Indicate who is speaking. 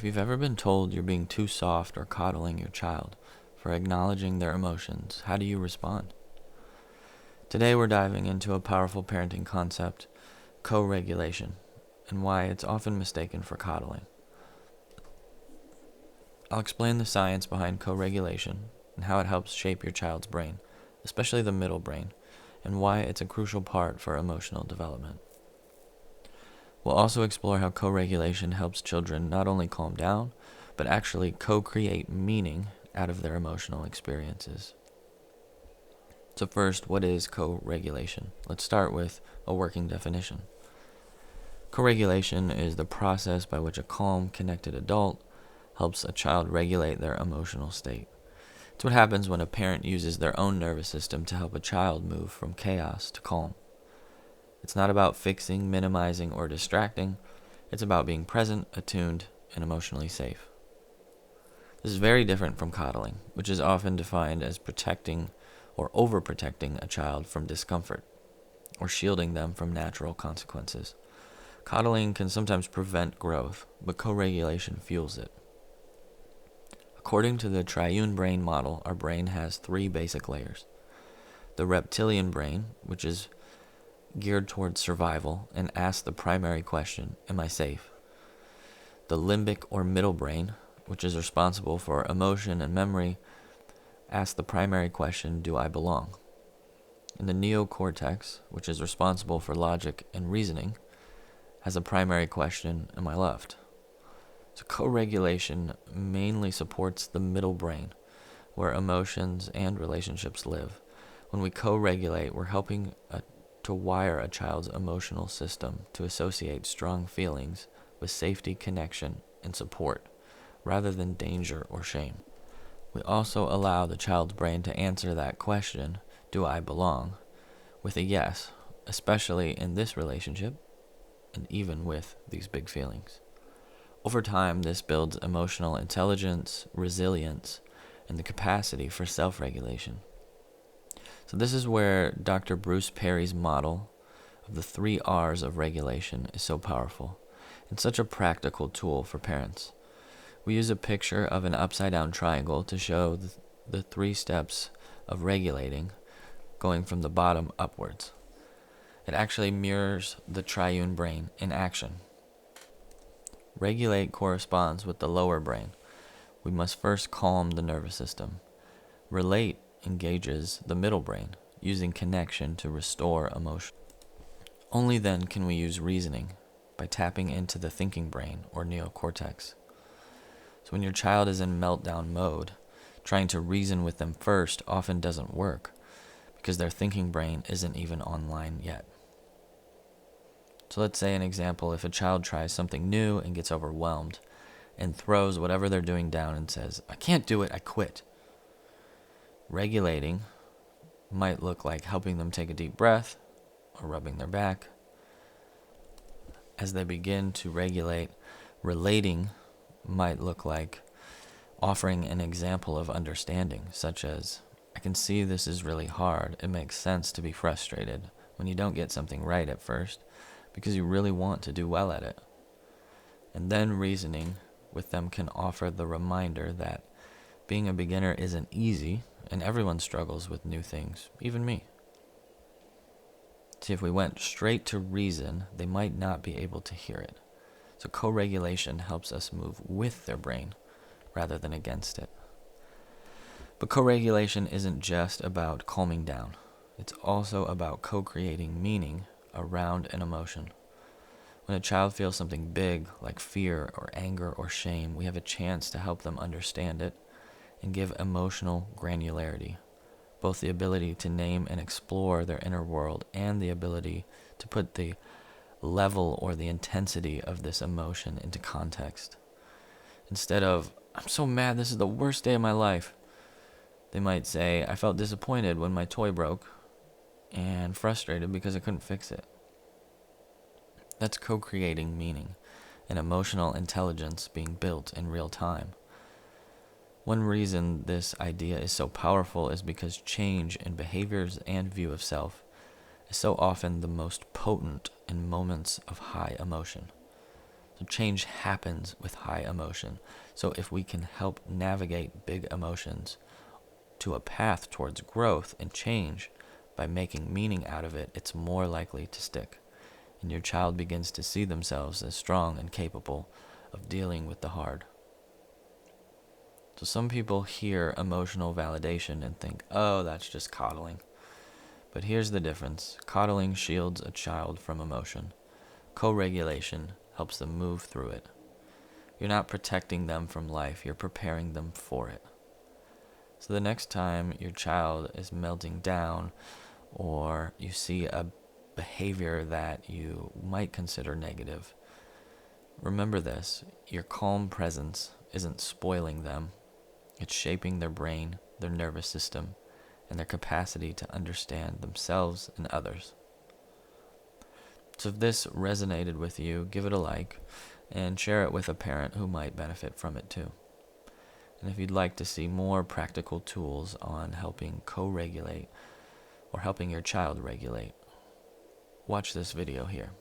Speaker 1: If you've ever been told you're being too soft or coddling your child for acknowledging their emotions, how do you respond? Today we're diving into a powerful parenting concept, co-regulation, and why it's often mistaken for coddling. I'll explain the science behind co-regulation and how it helps shape your child's brain, especially the middle brain, and why it's a crucial part for emotional development. We'll also explore how co-regulation helps children not only calm down, but actually co-create meaning out of their emotional experiences. So first, what is co-regulation? Let's start with a working definition. Co-regulation is the process by which a calm, connected adult helps a child regulate their emotional state. It's what happens when a parent uses their own nervous system to help a child move from chaos to calm. It's not about fixing, minimizing, or distracting. It's about being present, attuned, and emotionally safe. This is very different from coddling, which is often defined as protecting or overprotecting a child from discomfort or shielding them from natural consequences. Coddling can sometimes prevent growth, but co-regulation fuels it. According to the triune brain model, our brain has three basic layers. The reptilian brain, which is geared towards survival and asks the primary question, am I safe? The limbic or middle brain, which is responsible for emotion and memory, asks the primary question, do I belong? And the neocortex, which is responsible for logic and reasoning, has a primary question, am I loved? So co-regulation mainly supports the middle brain, where emotions and relationships live. When we co-regulate, we're helping to wire a child's emotional system to associate strong feelings with safety, connection, and support, rather than danger or shame. We also allow the child's brain to answer that question, do I belong, with a yes, especially in this relationship, and even with these big feelings. Over time, this builds emotional intelligence, resilience, and the capacity for self-regulation. So this is where Dr. Bruce Perry's model of the 3 R's of regulation is so powerful and such a practical tool for parents. We use a picture of an upside-down triangle to show the 3 steps of regulating, going from the bottom upwards. It actually mirrors the triune brain in action. Regulate corresponds with the lower brain. We must first calm the nervous system. Relate engages the middle brain, using connection to restore emotion. Only then can we use reasoning, by tapping into the thinking brain or neocortex. So when your child is in meltdown mode, trying to reason with them first often doesn't work, because their thinking brain isn't even online yet. So let's say an example, if a child tries something new and gets overwhelmed and throws whatever they're doing down and says, I can't do it, I quit. Regulating might look like helping them take a deep breath or rubbing their back. As they begin to regulate, relating might look like offering an example of understanding, such as, I can see this is really hard. It makes sense to be frustrated when you don't get something right at first because you really want to do well at it. And then reasoning with them can offer the reminder that being a beginner isn't easy, and everyone struggles with new things, even me. See, if we went straight to reason, they might not be able to hear it. So co-regulation helps us move with their brain rather than against it. But co-regulation isn't just about calming down. It's also about co-creating meaning around an emotion. When a child feels something big, like fear or anger or shame, we have a chance to help them understand it and give emotional granularity, both the ability to name and explore their inner world and the ability to put the level or the intensity of this emotion into context. Instead of, I'm so mad, this is the worst day of my life, they might say, I felt disappointed when my toy broke and frustrated because I couldn't fix it. That's co-creating meaning and emotional intelligence being built in real time. One reason this idea is so powerful is because change in behaviors and view of self is so often the most potent in moments of high emotion. So change happens with high emotion. So if we can help navigate big emotions to a path towards growth and change by making meaning out of it, it's more likely to stick. And your child begins to see themselves as strong and capable of dealing with the hard. So some people hear emotional validation and think, oh, that's just coddling. But here's the difference. Coddling shields a child from emotion. Co-regulation helps them move through it. You're not protecting them from life, you're preparing them for it. So the next time your child is melting down, or you see a behavior that you might consider negative, remember this: your calm presence isn't spoiling them, it's shaping their brain, their nervous system, and their capacity to understand themselves and others. So if this resonated with you, give it a like and share it with a parent who might benefit from it too. And if you'd like to see more practical tools on helping co-regulate or helping your child regulate, watch this video here.